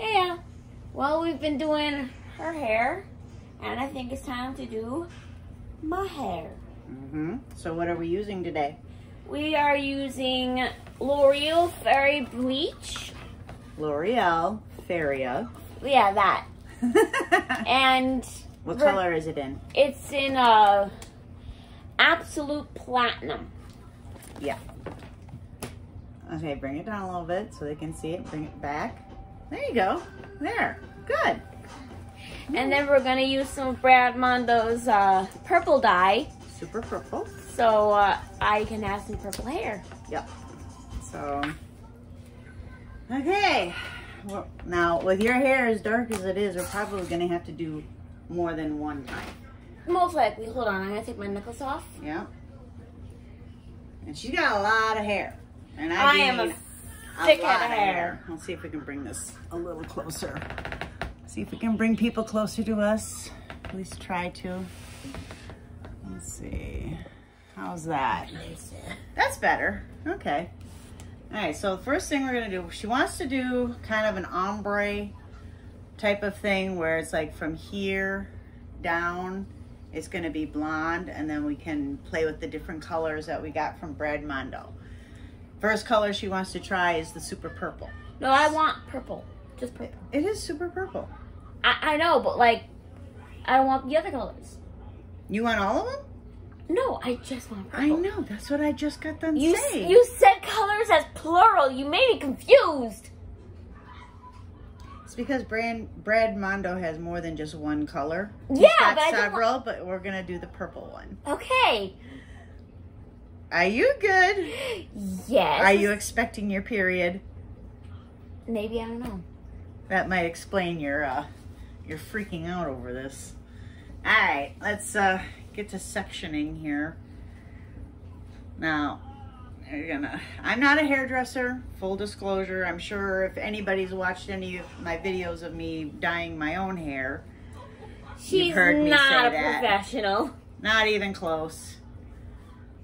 Yeah. Well, we've been doing her hair, and I think it's time to do my hair. So what are we using today? We are using L'Oreal Fairy Bleach. L'Oreal Feria. Yeah, that. And what color is it in? It's in Absolute Platinum. Yeah. Okay, bring it down a little bit so they can see it. Bring it back. There you go. There. Good. And then we're going to use some of Brad Mondo's purple dye. Super purple. So I can have some purple hair. Yep. So, okay. Well, now, with your hair as dark as it is, we're probably going to have to do more than one time. Most likely. Hold on. I'm going to take my necklace off. Yeah. And she's got a lot of hair. And I am a thick head of hair. Let's see if we can bring this a little closer. See if we can bring people closer to us. At least try to. Let's see. How's that? That's better. Okay. All right, so the first thing we're gonna do, she wants to do kind of an ombre type of thing where it's like from here down, it's gonna be blonde, and then we can play with the different colors that we got from Brad Mondo. First color she wants to try is the super purple. No, I want purple. Just purple. It is super purple. I know, but like, I don't want the other colors. You want all of them? No, I just want purple. I know, that's what I just got done saying. You said colors as plural. You made me confused. It's because Brad Mondo has more than just one color. Yeah, He's got but several, but we're gonna do the purple one. Okay. Are you good? Yes. Are you expecting your period? Maybe, I don't know. That might explain your freaking out over this. All right, let's get to sectioning here. Now, I'm not a hairdresser, full disclosure. I'm sure if anybody's watched any of my videos of me dyeing my own hair, you've heard me say that. She's not a professional. Not even close.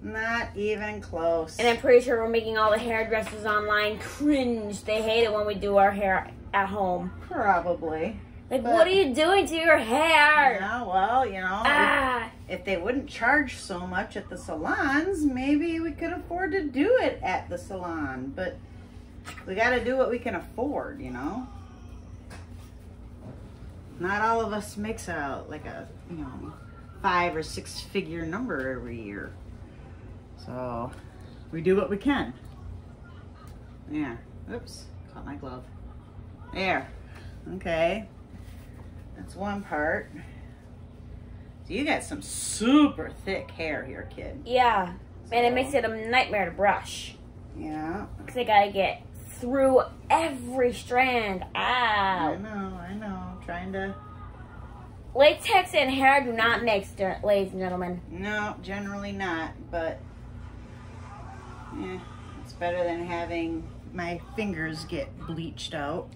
Not even close. And I'm pretty sure we're making all the hairdressers online cringe. They hate it when we do our hair at home. Probably. Like, what are you doing to your hair? Yeah, well, you know, if they wouldn't charge so much at the salons, maybe we could afford to do it at the salon. But we got to do what we can afford, you know. Not all of us makes like a, 5 or 6 figure number every year. So we do what we can. Yeah. Oops. Caught my glove. There. Okay. That's one part. So you got some super thick hair here, kid. Yeah. And it makes it a nightmare to brush. Yeah. Because I gotta get through every strand. Ow. I know. Trying to... Latex and hair do not mix, ladies and gentlemen. No, generally not, but it's better than having my fingers get bleached out,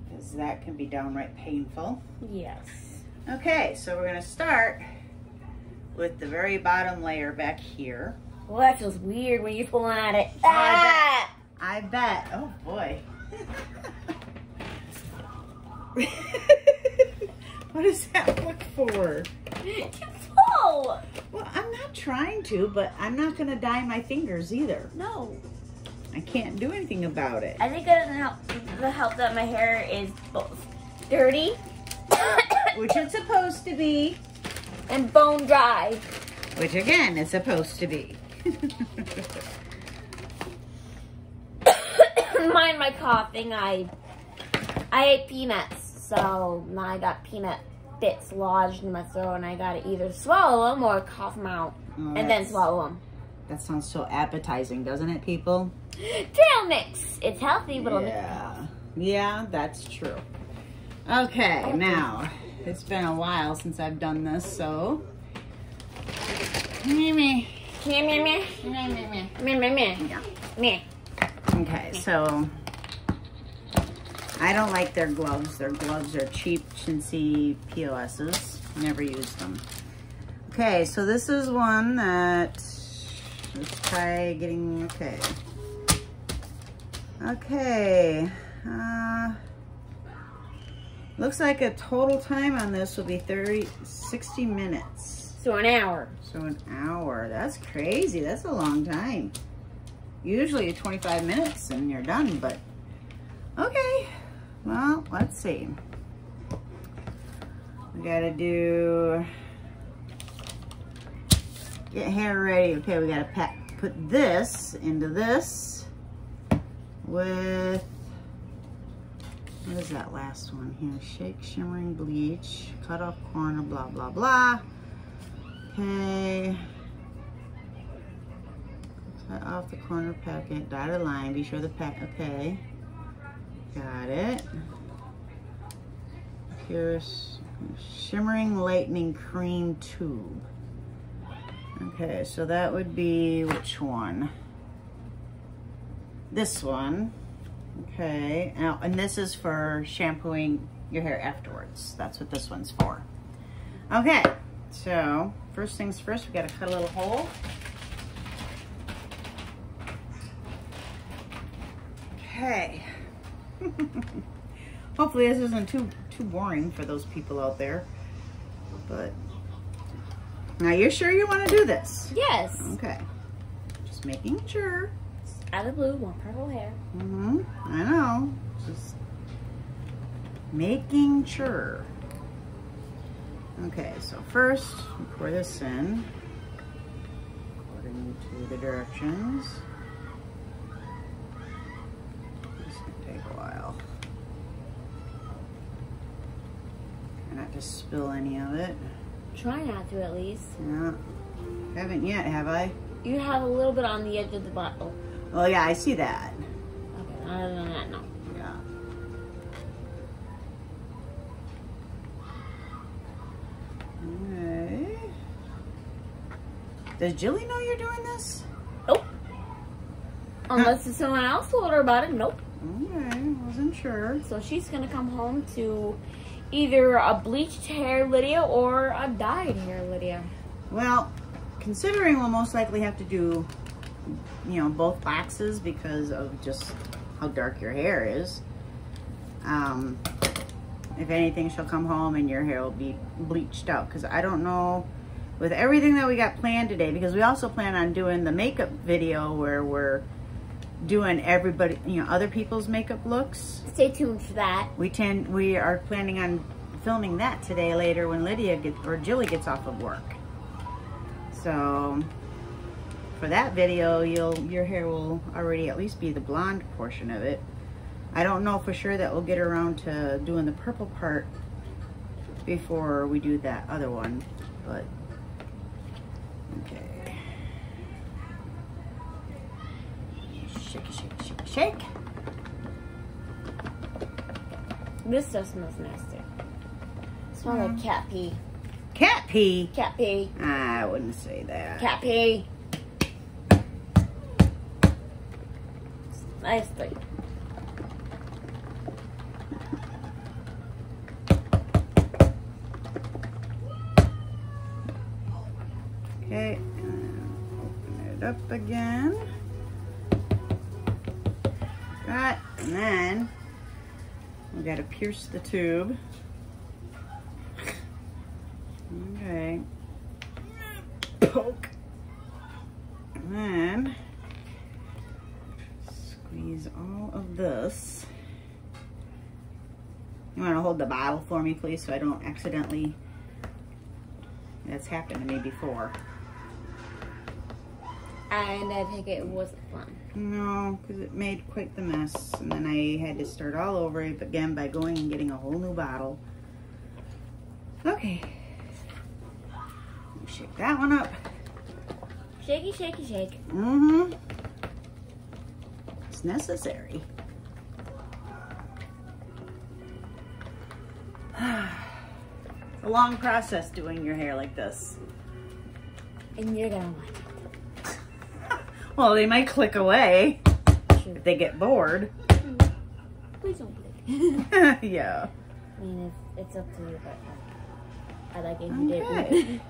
because that can be downright painful. Yes. Okay, so we're going to start with the very bottom layer back here. Well, that feels weird when you're pulling at it. I bet. Oh, boy. What does that look for? You pull! Well, I'm not trying to, but I'm not going to dye my fingers either. No. I can't do anything about it. I think it doesn't help the help that my hair is both dirty, which it's supposed to be, and bone dry. Which again, it's supposed to be. Mind my coughing. I ate peanuts, so now I got peanut bits lodged in my throat, and I gotta either swallow them or cough them out, and then swallow them. That sounds so appetizing, doesn't it, people? Trail mix. It's healthy, but yeah, that's true. Okay, now it's been a while since I've done this, so me. Okay, so I don't like their gloves. Their gloves are cheap, chintzy POSs. Never used them. Okay, so this is one that, let's try getting, okay. Looks like a total time on this will be 60 minutes. So an hour. So an hour. That's crazy. That's a long time. Usually 25 minutes and you're done, but okay. Well, let's see. We gotta get hair ready. Okay, we gotta put this into this with, what is that last one here? Shake, shimmering bleach, cut off corner, blah, blah, blah. Okay. Cut off the corner packet, dotted line, be sure the okay. Got it. Here's shimmering lightning cream tube. Okay, so that would be which one? This one. Okay, now, and this is for shampooing your hair afterwards. That's what this one's for. Okay, so first things first, we gotta cut a little hole. Okay. Hopefully this isn't too boring for those people out there. But now you're sure you want to do this? Yes. Okay. Just making sure. Out of blue, want purple hair. I know. Just making sure. Okay, so first we pour this in according to the directions. This can take a while. Try not to spill any of it. Try not to, at least. Yeah. Haven't yet, have I? You have a little bit on the edge of the bottle. Oh yeah, I see that. Okay, other than that, no. Yeah. Okay. Does Jilly know you're doing this? Nope. Unless someone else told her about it, nope. Okay, wasn't sure. So she's gonna come home to either a bleached hair Lydia or a dyed hair Lydia. Well, considering we'll most likely have to do, you know, both boxes because of just how dark your hair is. If anything, she'll come home and your hair will be bleached out, because I don't know, with everything that we got planned today, because we also plan on doing the makeup video where we're doing everybody, you know, other people's makeup looks. Stay tuned for that. We are planning on filming that today later when Jilly gets off of work. So for that video, your hair will already at least be the blonde portion of it. I don't know for sure that we'll get around to doing the purple part before we do that other one, but okay. Shake, shake, shake, shake. This stuff smells nasty. It smells like cat pee. Cat pee? Cat pee. I wouldn't say that. Cat pee. Nicely. Okay, open it up again. Right, and then we gotta pierce the tube. Okay. Poke. And then squeeze all of this. You wanna hold the bottle for me, please, so I don't accidentally, that's happened to me before. And I think it wasn't fun. No, because it made quite the mess. And then I had to start all over again by going and getting a whole new bottle. Okay. Shake that one up. Shaky, shaky, shake. Mm-hmm. It's necessary. It's a long process doing your hair like this. And you're gonna like it. Well, they might click away if they get bored. Please don't click. Yeah. I mean, it's up to you, but I like it if you didn't.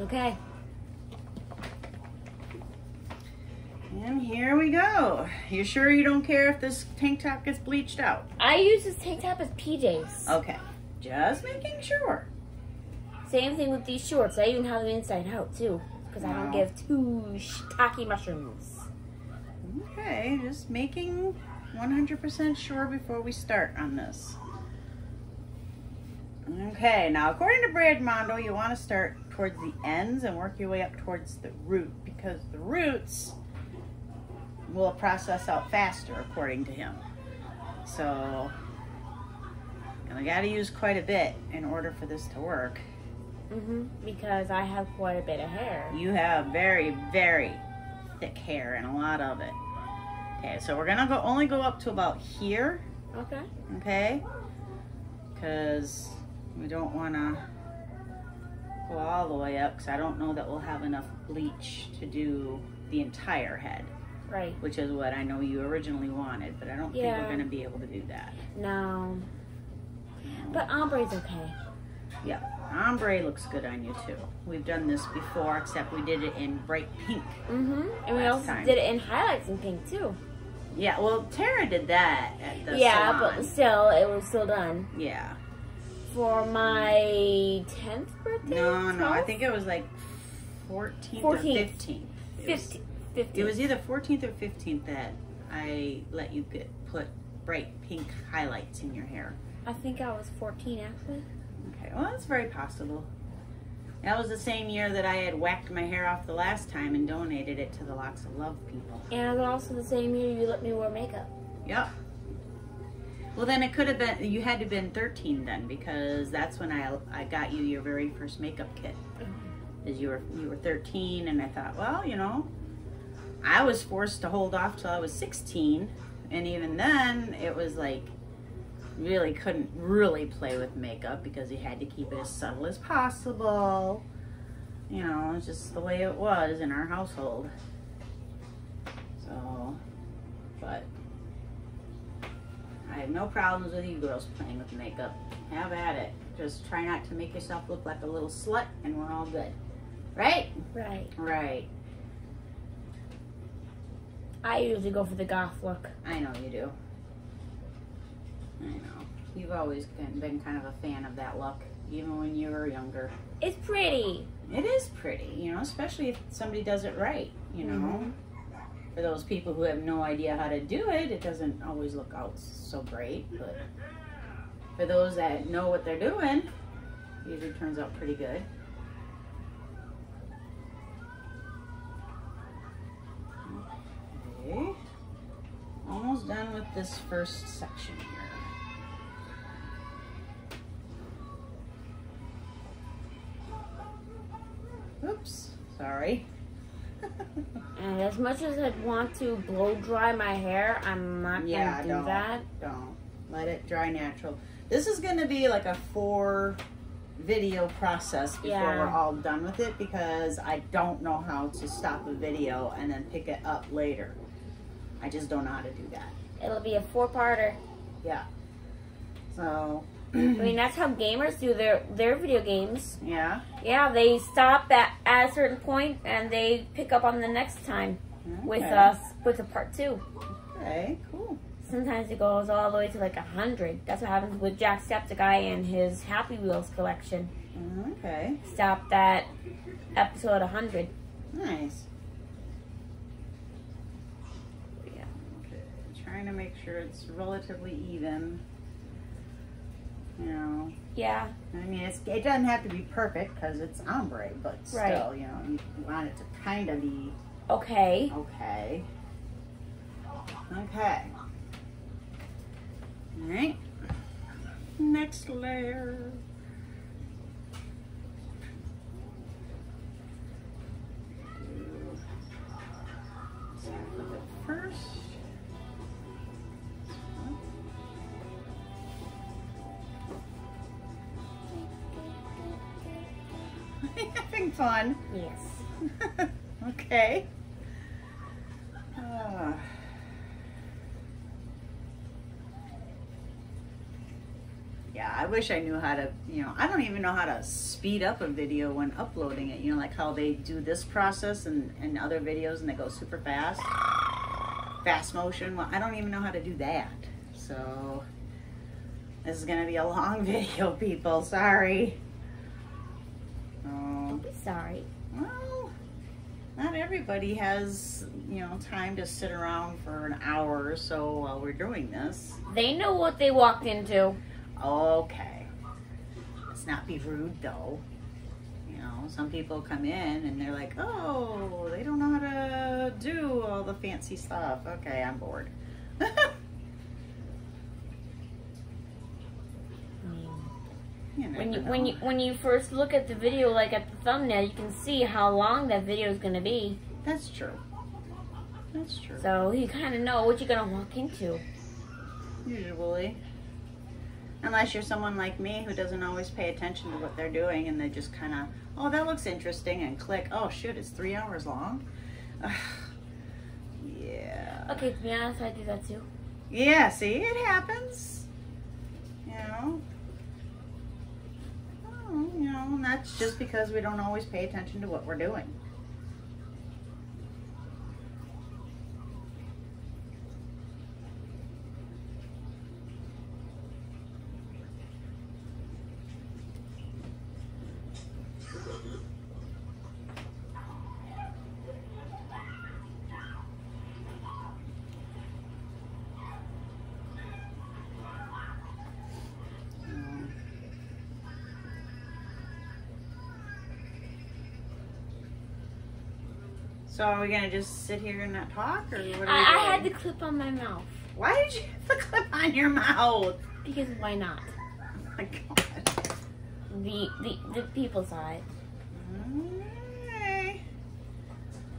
Okay. And here we go. You sure you don't care if this tank top gets bleached out? I use this tank top as PJs. Okay, just making sure. Same thing with these shorts. I even have them inside out too, because I don't give two shiitake mushrooms. Okay, just making 100% sure before we start on this. Okay, now according to Brad Mondo, you want to start towards the ends and work your way up towards the root, because the roots will process out faster according to him. So, and I got to use quite a bit in order for this to work. Because I have quite a bit of hair. You have very, very thick hair and a lot of it. Okay, so we're gonna only go up to about here. Okay. Okay, because we don't want to go all the way up, because I don't know that we'll have enough bleach to do the entire head. Right. Which is what I know you originally wanted, but I don't think we're going to be able to do that. No. But ombre's okay. Yeah, ombre looks good on you too. We've done this before, except we did it in bright pink. And we also did it in highlights in pink too. Yeah, well, Tara did that at the salon. But still, it was still done. Yeah. For my 10th birthday? No, 12th? I think it was like 14th or 15th. 15th. It was either 14th or 15th that I let you put bright pink highlights in your hair. I think I was 14 actually. Okay, well, that's very possible. That was the same year that I had whacked my hair off the last time and donated it to the Locks of Love people. And it was also the same year you let me wear makeup. Yep. Well, then it could have been, you had to have been 13 then, because that's when I got you your very first makeup kit. Is you were 13, and I thought, well, you know, I was forced to hold off till I was 16, and even then it was like really couldn't really play with makeup because you had to keep it as subtle as possible. You know, it's just the way it was in our household. So, but I have no problems with you girls playing with makeup. Have at it. Just try not to make yourself look like a little slut and we're all good. Right? Right. Right. I usually go for the goth look. I know you do. I know. You've always been kind of a fan of that look, even when you were younger. It's pretty. It is pretty, you know, especially if somebody does it right, you know. For those people who have no idea how to do it, it doesn't always look out so great, but for those that know what they're doing, it usually turns out pretty good. Okay. Almost done with this first section here. Oops, sorry. And as much as I'd want to blow dry my hair, I'm not going to do that. Don't. Let it dry natural. This is going to be like a 4 video process before we're all done with it, because I don't know how to stop a video and then pick it up later. I just don't know how to do that. It'll be a 4-parter. Yeah. So... I mean, that's how gamers do their video games. Yeah? Yeah, they stop at a certain point and they pick up on the next time with a part 2. Okay, cool. Sometimes it goes all the way to like 100. That's what happens with Jacksepticeye and his Happy Wheels collection. Okay. Stopped at episode 100. Nice. Yeah. Okay. Trying to make sure it's relatively even. You know. Yeah. I mean, it doesn't have to be perfect because it's ombre, but still, you know, you want it to kind of be okay. Okay. Okay. All right. Next layer. Start with it first. Having fun. Yes. Okay. Yeah, I wish I knew how to, you know, I don't even know how to speed up a video when uploading it. You know, like how they do this process and other videos and they go super fast. Fast motion. Well, I don't even know how to do that. So, this is going to be a long video, people. Sorry. Don't be sorry. Well, not everybody has, you know, time to sit around for an hour or so while we're doing this. They know what they walked into. Okay. Let's not be rude, though. You know, some people come in and they're like, oh, they don't know how to do all the fancy stuff. Okay, I'm bored. You know, When you first look at the video, like at the thumbnail, you can see how long that video is going to be. That's true. That's true. So you kind of know what you're going to walk into. Usually. Unless you're someone like me who doesn't always pay attention to what they're doing and they just kind of, oh, that looks interesting, and click, oh, shoot, it's 3 hours long? Yeah. Okay, to be honest, I do that too. Yeah, see, it happens. You know? Oh, you know, and that's just because we don't always pay attention to what we're doing. So are we gonna just sit here and not talk, or what are we doing? I had the clip on my mouth. Why did you have the clip on your mouth? Because why not? Oh my God. The people saw it. Okay.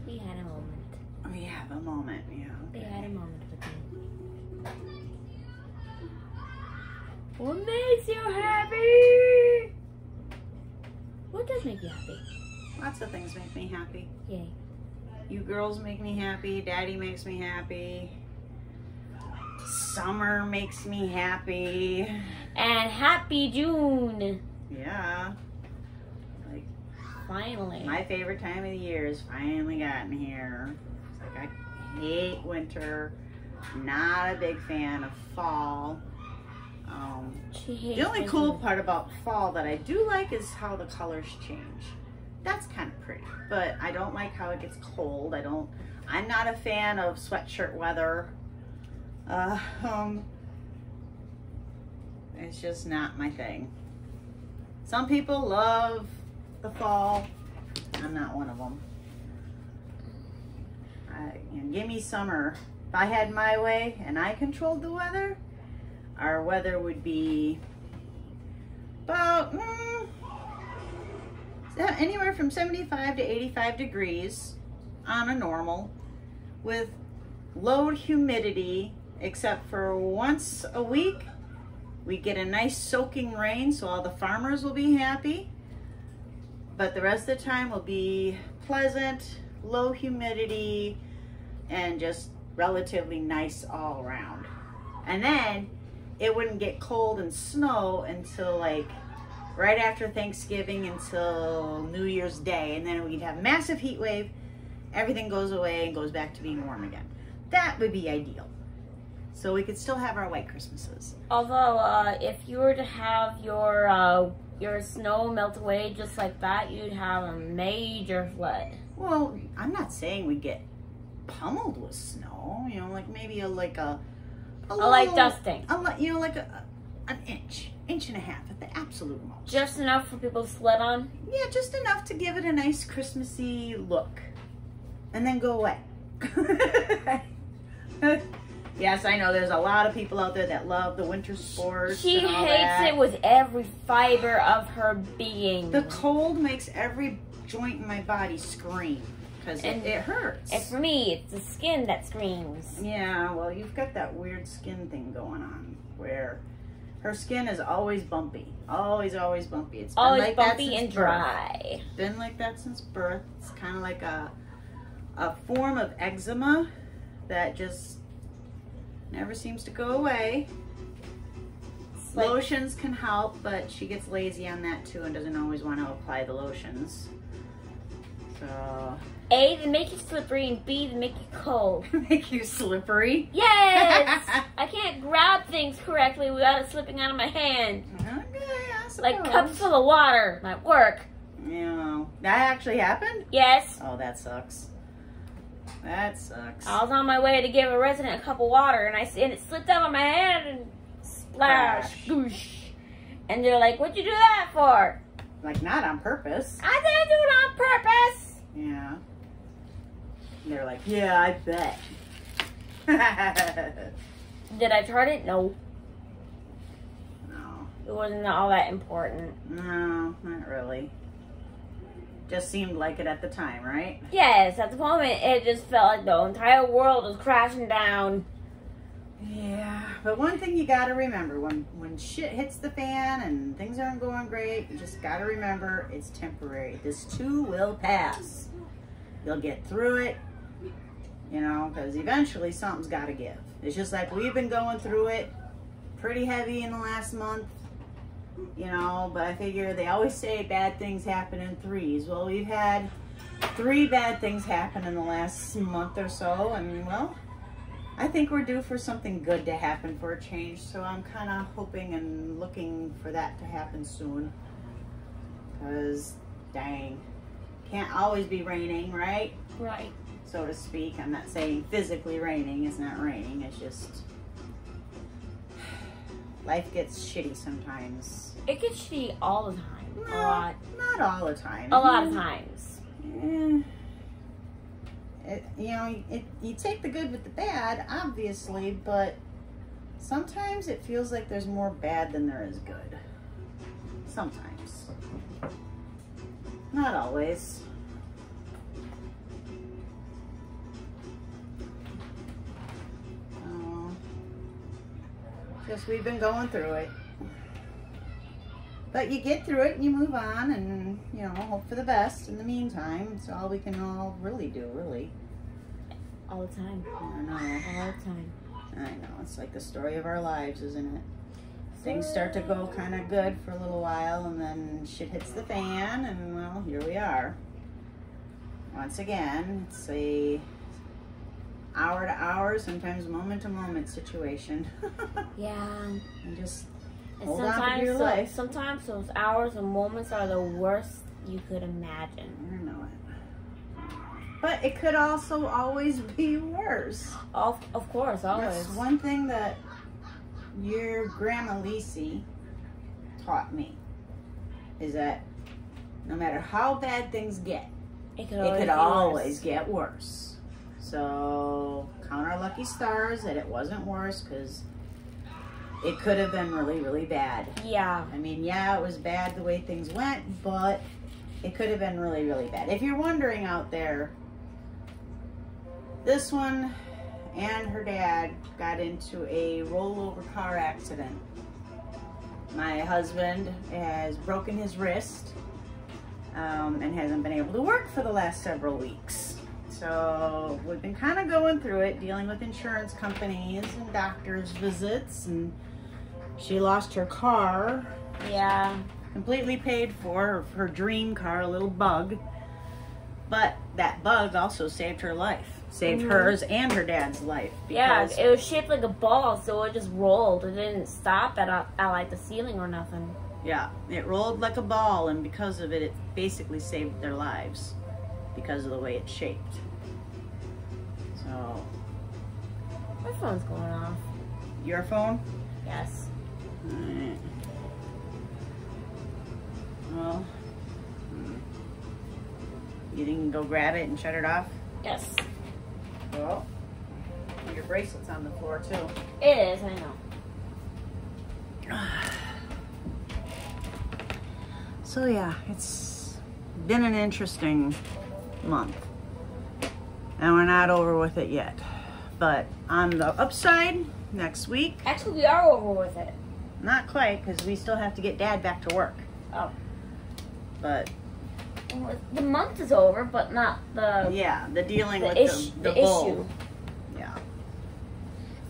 We had a moment. We have a moment, yeah. We Okay. had a moment with you. What makes you happy? What does make you happy? Lots of things make me happy. Yay. You girls make me happy. Daddy makes me happy. Summer makes me happy. And happy June. Yeah. Like, Finally. my favorite time of the year has finally gotten here. It's like I hate winter. Not a big fan of fall. She hates The only winter. cool part about fall that I do like is how the colors change. That's kind of pretty, but I don't like how it gets cold. I'm not a fan of sweatshirt weather. It's just not my thing. Some people love the fall. I'm not one of them. Give me summer. If I had my way and I controlled the weather, our weather would be about anywhere from 75 to 85 degrees on a normal, with low humidity, except for once a week we get a nice soaking rain, so all the farmers will be happy. But the rest of the time will be pleasant, low humidity, and just relatively nice all around. And then it wouldn't get cold and snow until like right after Thanksgiving until New Year's Day, and then we'd have a massive heat wave, everything goes away and goes back to being warm again. That would be ideal. So we could still have our white Christmases. Although, if you were to have your snow melt away just like that, you'd have a major flood. Well, I'm not saying we get pummeled with snow, you know, like maybe a light dusting. You know, like an inch and a half at the absolute most. Just enough for people to sled on? Yeah, just enough to give it a nice Christmassy look. And then go away. Yes, I know there's a lot of people out there that love the winter sports. She and all hates that. it with every fiber of her being. The cold makes every joint in my body scream because it hurts. And for me, it's the skin that screams. Yeah, well, you've got that weird skin thing going on where her skin is always bumpy. Always bumpy. It's been Always like bumpy that since and birth. dry. Been like that since birth. It's kind of like a form of eczema that just never seems to go away. like, lotions can help, but she gets lazy on that too and doesn't always want to apply the lotions. So A, they make you slippery, and B, they make you cold. make you slippery. Yes! I can't grab things correctly without it slipping out of my hand. Okay, I suppose. Like cups full of water at work. Yeah, that actually happened? Yes. Oh, that sucks. That sucks. I was on my way to give a resident a cup of water, and it slipped out of my hand and splash, goosh. And they're like, "What'd you do that for?" Like, not on purpose. I didn't do it on purpose. Yeah. They're like, yeah, I bet. Did I turn it? No. No. It wasn't all that important. No, not really. Just seemed like it at the time, right? Yes, at the moment, it just felt like the entire world was crashing down. Yeah, but one thing you gotta remember, when shit hits the fan and things aren't going great, you just gotta remember it's temporary. This too will pass. You'll get through it, you know, because eventually something's gotta give. It's just like we've been going through it pretty heavy in the last month, you know, but I figure they always say bad things happen in threes. Well, we've had 3 bad things happen in the last month or so, and well, I think we're due for something good to happen for a change, so I'm kind of hoping and looking for that to happen soon. Because, dang, can't always be raining, right? Right. So to speak. I'm not saying physically raining. It's not raining. It's just life gets shitty sometimes. It gets shitty all the time. No, A lot. Not all the time. A lot of times. You know, you take the good with the bad, obviously, but sometimes it feels like there's more bad than there is good. Sometimes. Not always. Just we've been going through it. But you get through it and you move on and, you know, hope for the best in the meantime. It's all we can all really do, really. All the time. I know. All the time. I know. It's like the story of our lives, isn't it? Things start to go kind of good for a little while and then shit hits the fan and, well, here we are. Once again, it's a hour to hour, sometimes moment to moment situation. Yeah. And just And hold on to your life. sometimes those hours and moments are the worst you could imagine. I know it. But it could also always be worse. Of course, always. That's one thing that your grandma Lisi taught me, is that no matter how bad things get, It could always get worse. So count our lucky stars that it wasn't worse, because it could have been really, really bad. Yeah. I mean, yeah, it was bad the way things went, but it could have been really, really bad. If you're wondering out there, this one and her dad got into a rollover car accident. My husband has broken his wrist and hasn't been able to work for the last several weeks. So we've been kind of going through it, dealing with insurance companies and doctor's visits, and she lost her car. Yeah. Completely paid for her dream car, a little Bug. But that Bug also saved her life. Saved hers and her dad's life. Yeah, it was shaped like a ball, so it just rolled. It didn't stop at like the ceiling or nothing. Yeah, it rolled like a ball, and because of it, it basically saved their lives because of the way it's shaped. So, My phone's going off. your phone? Yes. Alright. Well, you can go grab it and shut it off? Yes. Well, your bracelet's on the floor too. It is, I know. So yeah, it's been an interesting month. And we're not over with it yet. But on the upside, next week, Actually, we are over with it. not quite, because we still have to get Dad back to work. Oh. But Well, the month is over, but not the... yeah, the dealing The with the bull. issue. Yeah.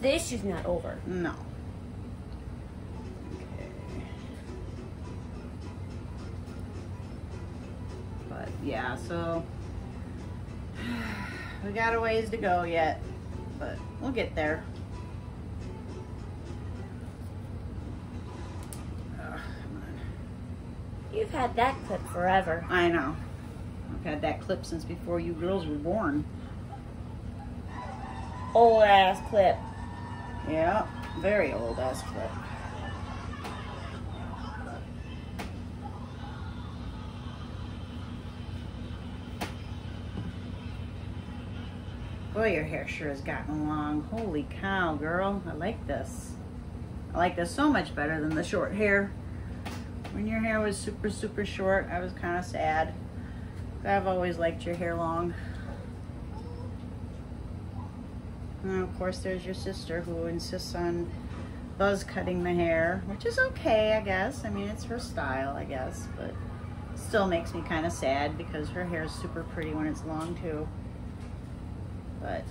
The issue's not over. No. But yeah, so we got a ways to go yet, but we'll get there. Come on. You've had that clip forever. I know. I've had that clip since before you girls were born. Old ass clip. Yeah, very old ass clip. Boy, your hair sure has gotten long. Holy cow, girl. I like this. I like this so much better than the short hair. When your hair was super, super short, I was kind of sad. I've always liked your hair long. And of course, there's your sister who insists on buzz cutting the hair, which is okay, I guess. I mean, it's her style, I guess, but still makes me kind of sad because her hair is super pretty when it's long too. But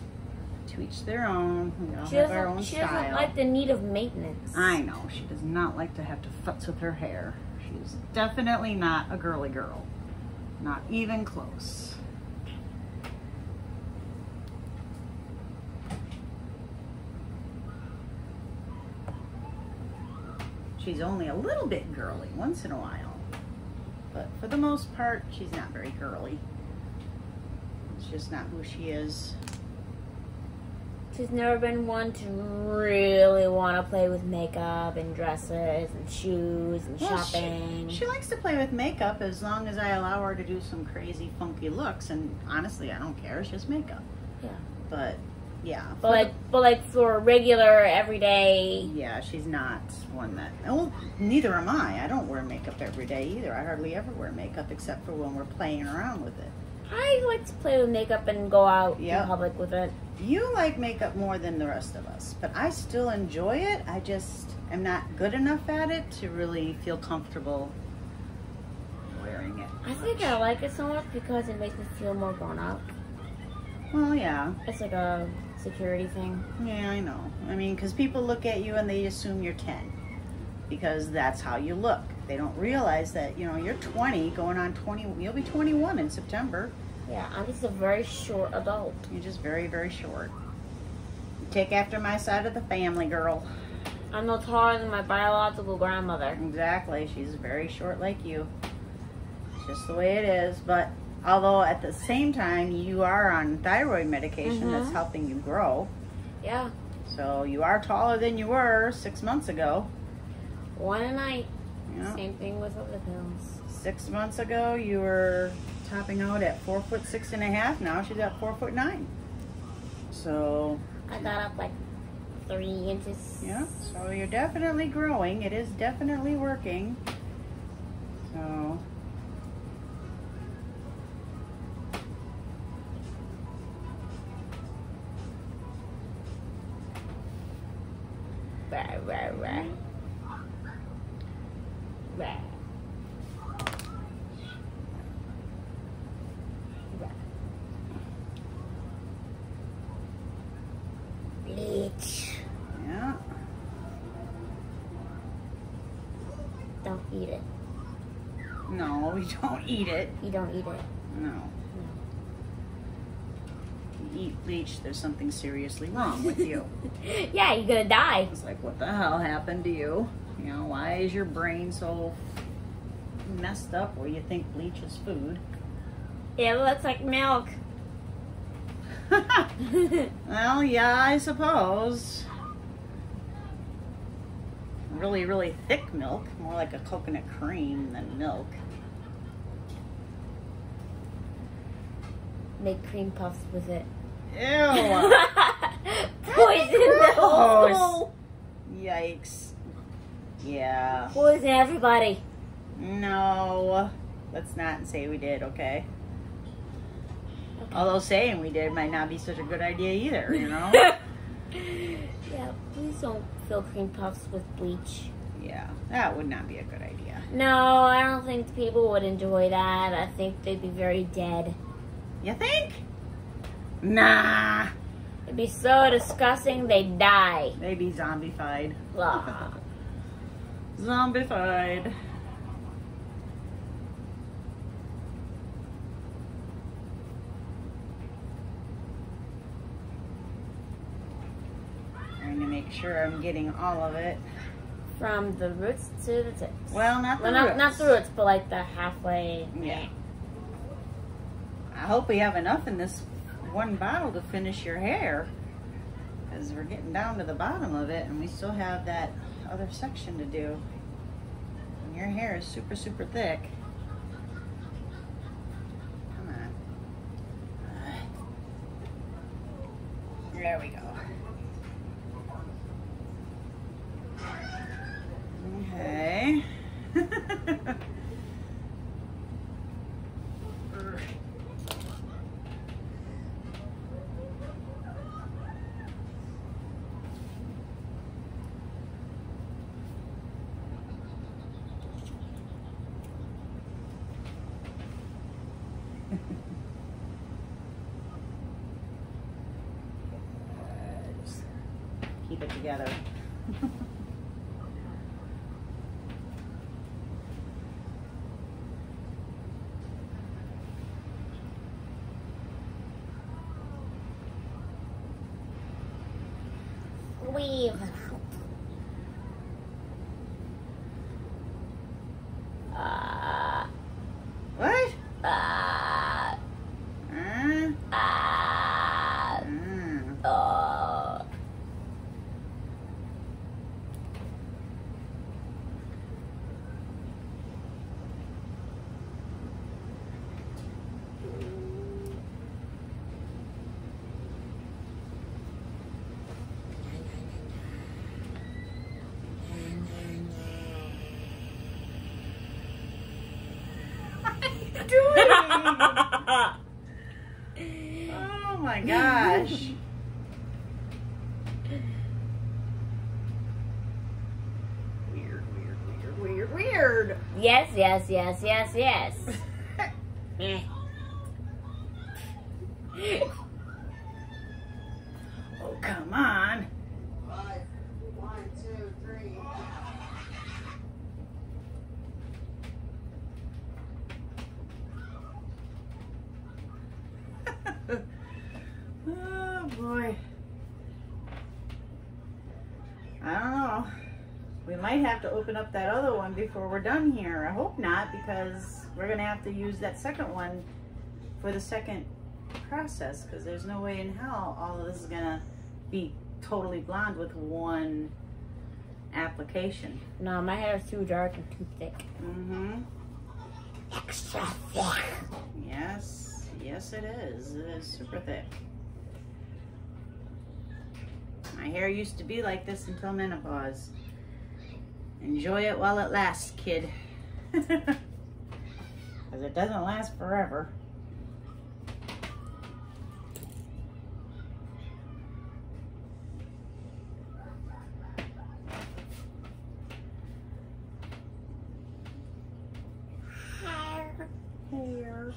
to each their own. We all have our own She style. doesn't like the need of maintenance. I know. She does not like to have to futz with her hair. She's definitely not a girly girl. Not even close. She's only a little bit girly once in a while. But for the most part, she's not very girly. It's just not who she is. She's never been one to really want to play with makeup and dresses and shoes and shopping. She likes to play with makeup as long as I allow her to do some crazy funky looks, and honestly I don't care, it's just makeup. Yeah. But yeah. But like for regular everyday. Yeah, she's not one that, well, neither am I. I don't wear makeup every day either. I hardly ever wear makeup except for when we're playing around with it. I like to play with makeup and go out in public with it. You like makeup more than the rest of us, but I still enjoy it. I just am not good enough at it to really feel comfortable wearing it. I think I like it so much because it makes me feel more grown up. Well, yeah. It's like a security thing. Yeah, I know. I mean, because people look at you and they assume you're 10 because that's how you look. They don't realize that, you know, you're 20 going on 20. You'll be 21 in September. Yeah, I'm just a very short adult. You're just very, very short. You take after my side of the family, girl. I'm no taller than my biological grandmother. Exactly. She's very short like you. It's just the way it is. But although at the same time, you are on thyroid medication that's helping you grow. Yeah. So you are taller than you were 6 months ago. One a night. Yeah. Same thing with other pills. 6 months ago, you were topping out at 4'6.5". Now she's at 4'9". So I got up like 3 inches. yeah, so you're definitely growing. It is definitely working. So Rah, rah, rah. Rah. Bleach. yeah. Don't eat it. No, we don't eat it. You don't eat it. No. You eat bleach, there's something seriously wrong with you. Yeah, you're gonna die. It's like, what the hell happened to you? You know, why is your brain so messed up where you think bleach is food? It looks like milk. Well, yeah, I suppose. Really, really thick milk. More like a coconut cream than milk. Make cream puffs with it. Ew! Poison the whole school. Yikes. Yeah. Poison everybody. No. Let's not say we did, okay? Although saying we did might not be such a good idea either, you know? Yeah, please don't fill cream puffs with bleach. Yeah, that would not be a good idea. No, I don't think people would enjoy that. I think they'd be very dead. You think? Nah. It'd be so disgusting they'd die. They'd be zombified. Blah. Zombified. sure I'm getting all of it. From the roots to the tips. Well, not the roots. Not the roots, but like the halfway. Yeah. I hope we have enough in this one bottle to finish your hair, because we're getting down to the bottom of it and we still have that other section to do. And your hair is super, super thick. Come on. There we go. Okay. Just keep it together. Weave. What? Oh my gosh. Weird. Yes. Oh, come on. 5, 1, 2, 3. Oh boy. I don't know. We might have to open up that other one before we're done here. I hope not, because we're gonna have to use that second one for the second process, because there's no way in hell all of this is gonna be totally blonde with one application. No, my hair is too dark and too thick. Mm-hmm. Extra thick. Yes it is. It is super thick. My hair used to be like this until menopause. Enjoy it while it lasts, kid. Because it doesn't last forever.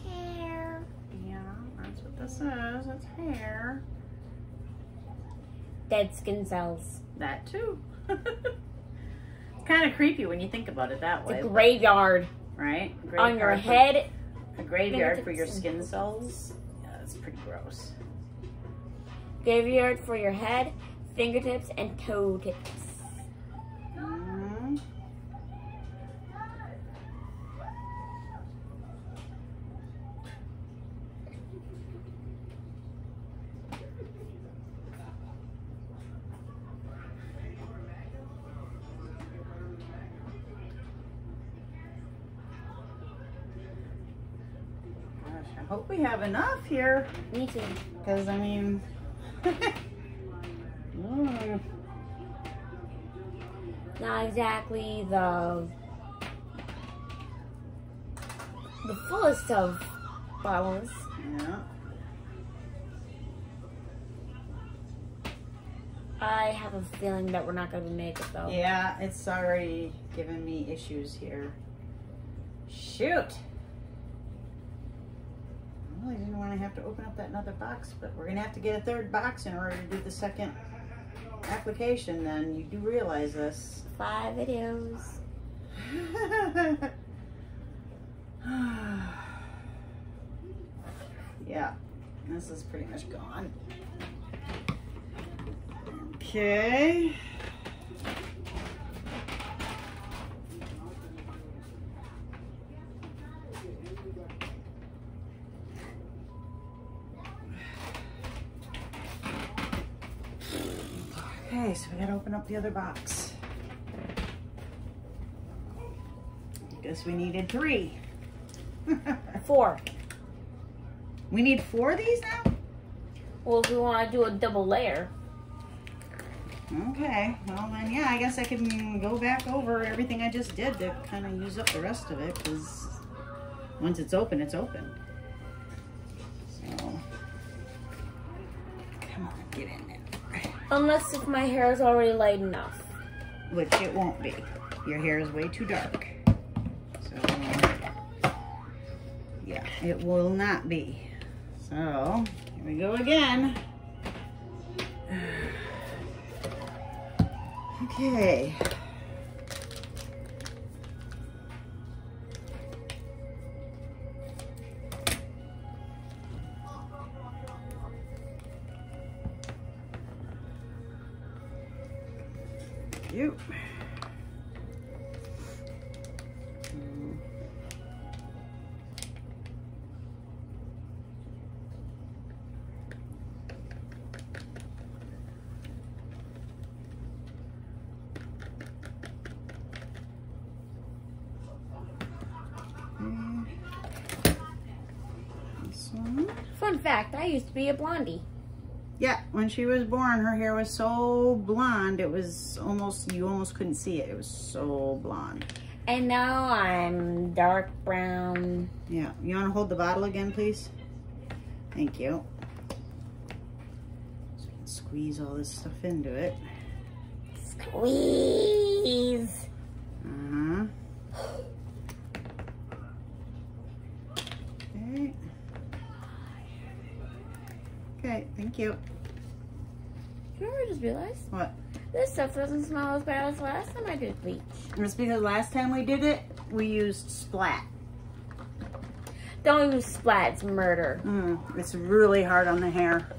Hair. Yeah, that's what this is. It's hair. Dead skin cells. That too. It's kind of creepy when you think about it that way. It's a graveyard. Right? On your head. A graveyard for your skin cells. Yeah, that's pretty gross. Graveyard for your head, fingertips, and toe tips. Mm-hmm. I hope we have enough here. Me too. Because, I mean... Not exactly the fullest of bottles. Yeah. I have a feeling that we're not going to make it though. Yeah, it's already giving me issues here. Shoot! I really didn't want to have to open up that another box, but we're going to have to get a third box in order to do the second application, then. You do realize this. 5 videos. Yeah, this is pretty much gone. Okay. Okay, so we gotta open up the other box. I guess we needed 3. 4. We need 4 of these now? Well, if we want to do a double layer. Okay, well then, yeah, I guess I can go back over everything I just did to kind of use up the rest of it, because once it's open, it's open. So, come on, get in there. Unless if my hair is already light enough. Which it won't be. Your hair is way too dark. So, yeah, it will not be. So, here we go again. Okay. You. Fun fact, I used to be a blondie. Yeah, when she was born, her hair was so blonde, it was almost, you almost couldn't see it. It was so blonde. And now I'm dark brown. Yeah, you want to hold the bottle again, please? Thank you. So we can squeeze all this stuff into it. Squeeze. Uh-huh. Okay. Okay, thank you. You know what I just realized? What? This stuff doesn't smell as bad as last time I did bleach. It's because last time we did it, we used Splat. Don't use Splat, it's murder. It's really hard on the hair.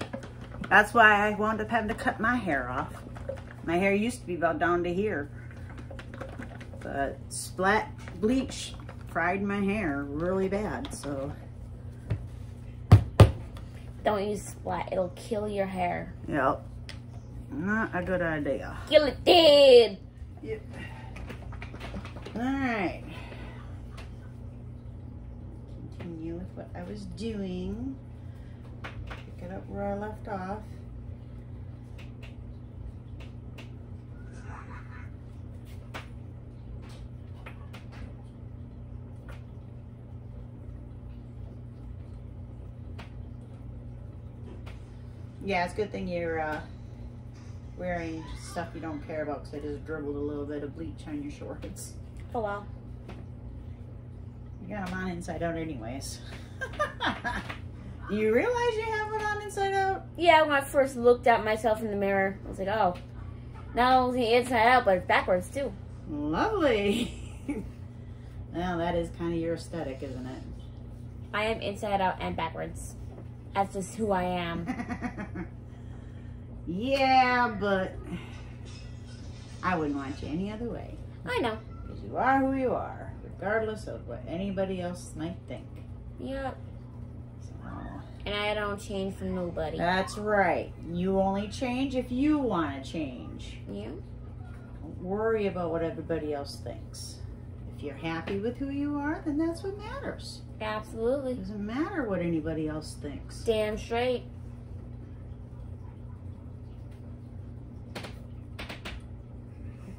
That's why I wound up having to cut my hair off. My hair used to be about down to here. But Splat bleach fried my hair really bad, so. Don't use Splat, it'll kill your hair. Yep. Not a good idea. Kill it dead! Yep. Alright. Continue with what I was doing. Pick it up where I left off. Yeah, it's a good thing you're wearing stuff you don't care about, because I just dribbled a little bit of bleach on your shorts. Oh well. You got them on inside out anyways. Do you realize you have it on inside out? Yeah, when I first looked at myself in the mirror, I was like, oh, not only inside out, but it's backwards too. Lovely. Well, that is kind of your aesthetic, isn't it? I am inside out and backwards. That's just who I am. Yeah, but I wouldn't want you any other way. I know. Because you are who you are, regardless of what anybody else might think. Yep. So, And I don't change for nobody. that's right. You only change if you want to change. Yeah. Don't worry about what everybody else thinks. If you're happy with who you are, then that's what matters. Absolutely. It doesn't matter what anybody else thinks. Damn straight.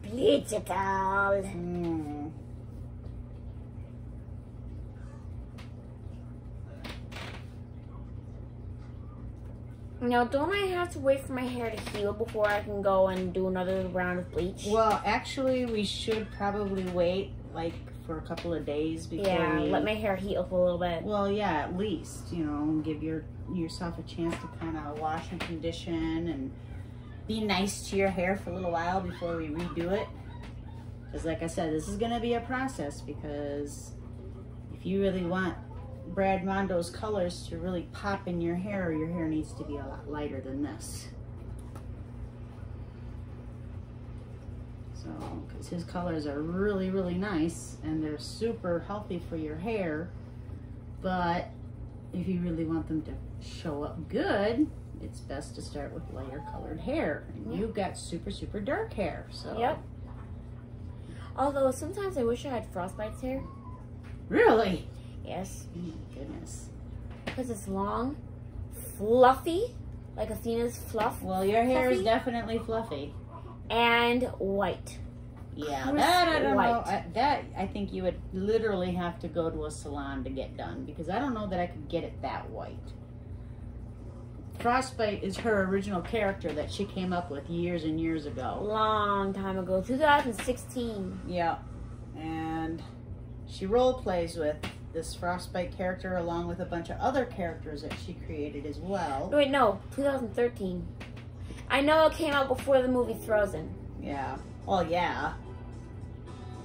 Beautiful. Now, don't I have to wait for my hair to heal before I can go and do another round of bleach? Well, actually, we should probably wait like for a couple of days before yeah, we let my hair heal up a little bit. Well, yeah, at least, you know, give yourself a chance to kind of wash and condition and be nice to your hair for a little while before we redo it. Because like I said, this is going to be a process, because if you really want Brad Mondo's colors to really pop in your hair needs to be a lot lighter than this. So, because his colors are really, really nice and they're super healthy for your hair. But if you really want them to show up good, it's best to start with lighter colored hair. And you've got super, super dark hair. So. Yep. Although sometimes I wish I had Frostbite's hair. Really? Yes. Oh my goodness. Because it's long, fluffy, like Athena's fluff. Well, your hair fluffy, is definitely fluffy. and white. Yeah, Crisp that I don't know. white. That I think you would literally have to go to a salon to get done because I don't know that I could get it that white. Frostbite is her original character that she came up with years and years ago. Long time ago, 2016. Yeah, and she role plays with this Frostbite character along with a bunch of other characters that she created as well. Wait, no, 2013. I know it came out before the movie Frozen. Yeah. Well, yeah.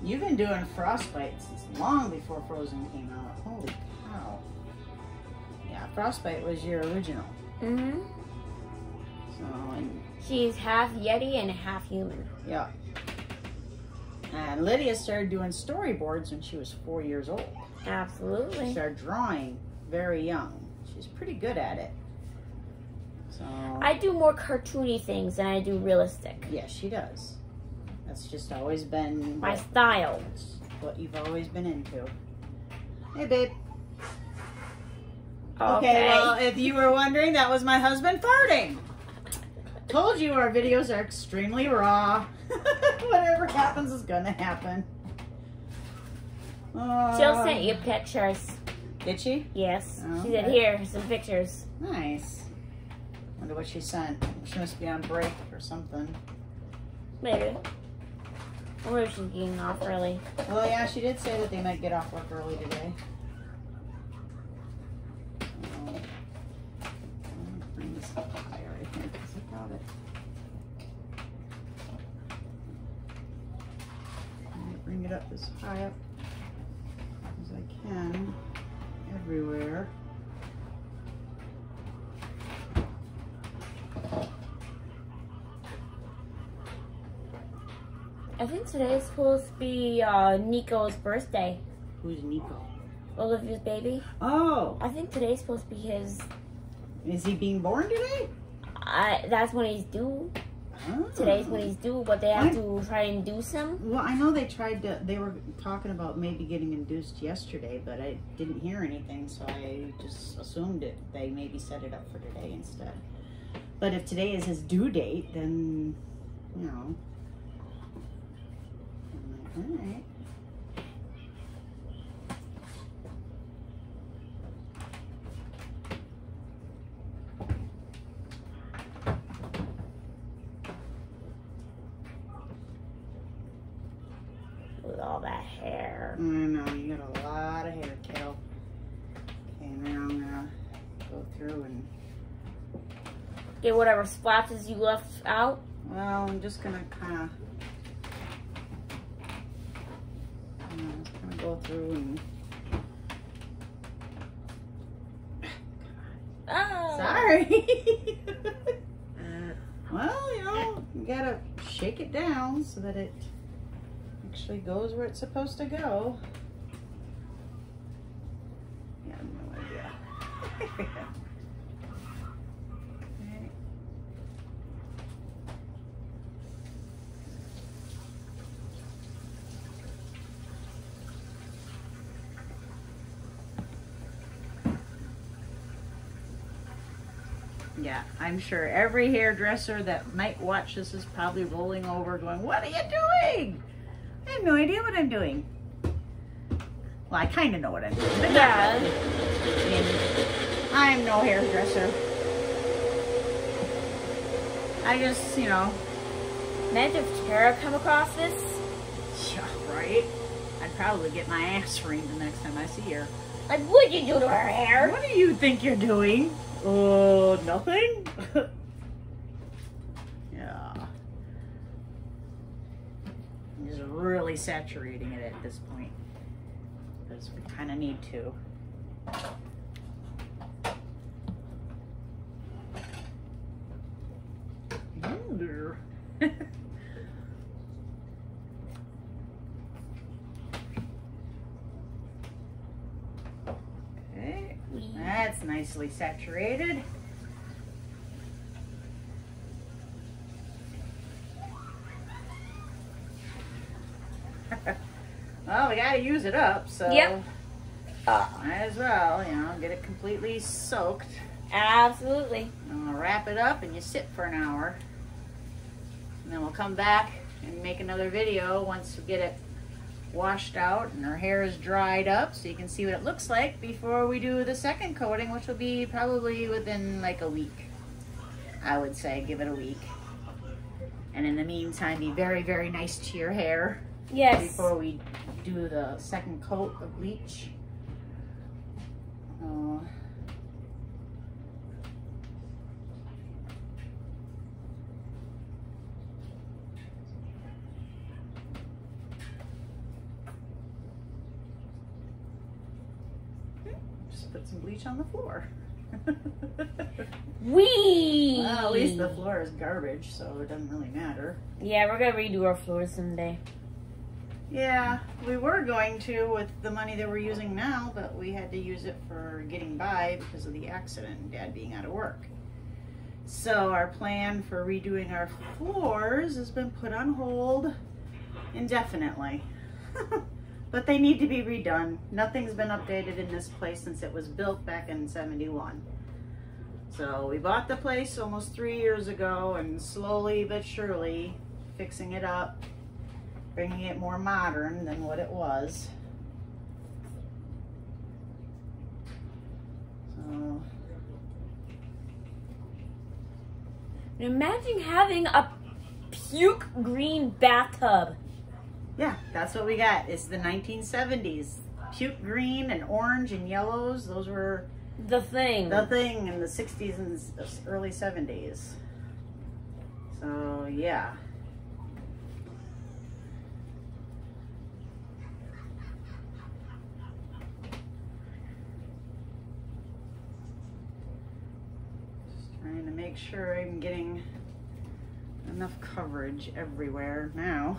You've been doing Frostbite since long before Frozen came out. Holy cow. Yeah, Frostbite was your original. Mm-hmm. So, and She's half Yeti and half human. yeah. And Lydia started doing storyboards when she was 4 years old. She Absolutely. started drawing very young. She's pretty good at it. So, I do more cartoony things than I do realistic. yeah, she does. That's just always been My style. what you've always been into. Hey, babe. Okay. Okay, well, if you were wondering, that was my husband farting. Told you our videos are extremely raw. Whatever happens is gonna happen. Jill sent you pictures. Did she? Yes. Oh, She said, okay. here, some pictures. Nice. Wonder what she sent. She must be on break or something. Maybe. Or maybe she's getting off early. Well, yeah, she did say that they might get off work early today. So, I'm gonna bring this up higher right here because I got it. I'm gonna bring it up as high up as I can everywhere. I think today's supposed to be Nico's birthday. Who's Nico? Olivia's baby. Oh, I think today's supposed to be his. is he being born today? That's when he's due. Oh. Today's when he's due, but they have to try and induce him. Well, I know they were talking about maybe getting induced yesterday, but I didn't hear anything, so I just assumed it. They maybe set it up for today instead. But if today is his due date, then, you know. I'm like, all right. With all that hair. I know, you got a lot of hair, kiddo. Okay, now I'm gonna go through and, Get whatever splotches you left out. well, I'm just gonna kind of go through and, Oh. sorry. Well, you know, you gotta shake it down so that it actually goes where it's supposed to go. Yeah, I have no idea. Okay. Yeah, I'm sure every hairdresser that might watch this is probably rolling over going, what are you doing? I have no idea what I'm doing. Well, I kind of know what I'm doing, but Yeah. not really. I mean, I'm no hairdresser. I just, you know, Imagine if Tara come across this. yeah, right? I'd probably get my ass reamed the next time I see her. Like, what'd you do to her hair? What do you think you're doing? Oh, nothing? Yeah. I'm just really saturating it at this point. Because we kind of need to. nicely saturated. Well, we gotta use it up, so Yep. might as well, you know, get it completely soaked. Absolutely. And we'll wrap it up and you sit for an hour. And then we'll come back and make another video once we get it washed out and our hair is dried up, so you can see what it looks like before we do the second coating, which will be probably within like a week. I would say give it a week. And in the meantime, be very, very nice to your hair. Yes. Before we do the second coat of bleach. Just put some bleach on the floor. Wee! Well, at least the floor is garbage, so it doesn't really matter. Yeah, we're gonna redo our floors someday. Yeah, we were going to with the money that we're using now, but we had to use it for getting by because of the accident and Dad being out of work. So our plan for redoing our floors has been put on hold indefinitely. But they need to be redone. Nothing's been updated in this place since it was built back in '71. So we bought the place almost 3 years ago and slowly but surely fixing it up, bringing it more modern than what it was. So Imagine having a puke green bathtub. yeah, that's what we got. It's the 1970s. Puke green and orange and yellows, those were The thing. the thing in the 60s and early 70s. So yeah. Just trying to make sure I'm getting enough coverage everywhere now.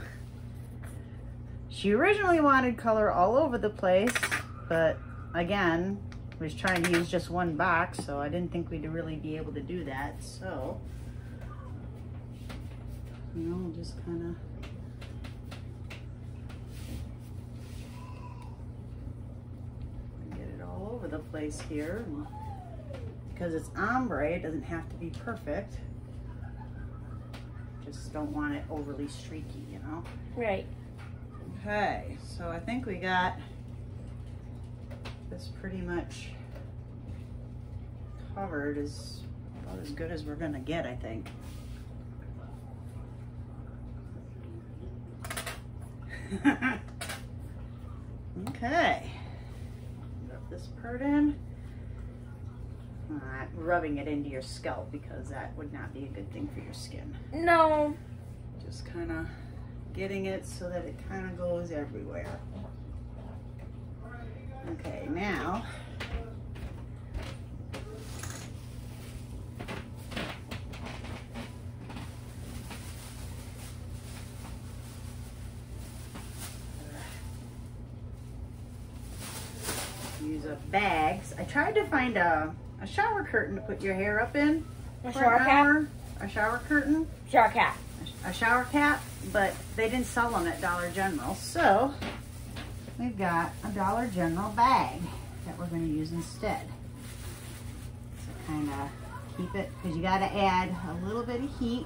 She originally wanted color all over the place, but again, was trying to use just one box, so I didn't think we'd really be able to do that. So, you know, just kind of get it all over the place here. And because it's ombre, it doesn't have to be perfect. Just don't want it overly streaky, you know? Right. Okay, so I think we got this pretty much covered as about as good as we're gonna get, I think. Okay, rub this part in. Not rubbing it into your scalp because that would not be a good thing for your skin. No. Just kind of getting it so that it kind of goes everywhere. Okay, now use up bags. I tried to find a shower curtain to put your hair up in. A for shower an cap? hour. A shower curtain. Shower cap. A shower cap, but they didn't sell them at Dollar General. So we've got a Dollar General bag that we're going to use instead. So kind of keep it, because you got to add a little bit of heat,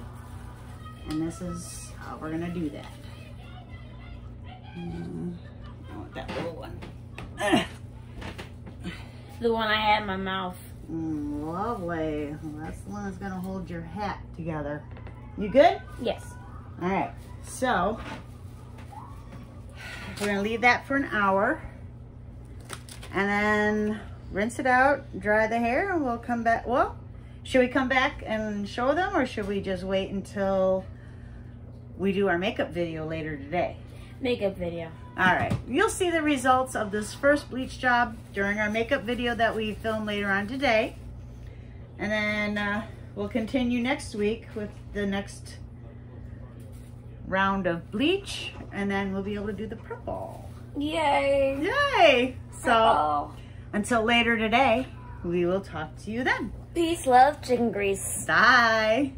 and this is how we're going to do that. I want that little one. The one I had in my mouth. Lovely. Well, that's the one that's going to hold your hat together. You good? Yes. All right, so we're gonna leave that for an hour and then rinse it out, dry the hair, and we'll come back. Well, should we come back and show them, or should we just wait until we do our makeup video later today? Makeup video. All right, you'll see the results of this first bleach job during our makeup video that we film later on today. And then we'll continue next week with the next round of bleach, and then we'll be able to do the purple. Yay. Yay! So Purple. until later today, We will talk to you then. Peace, love, chicken grease. Bye.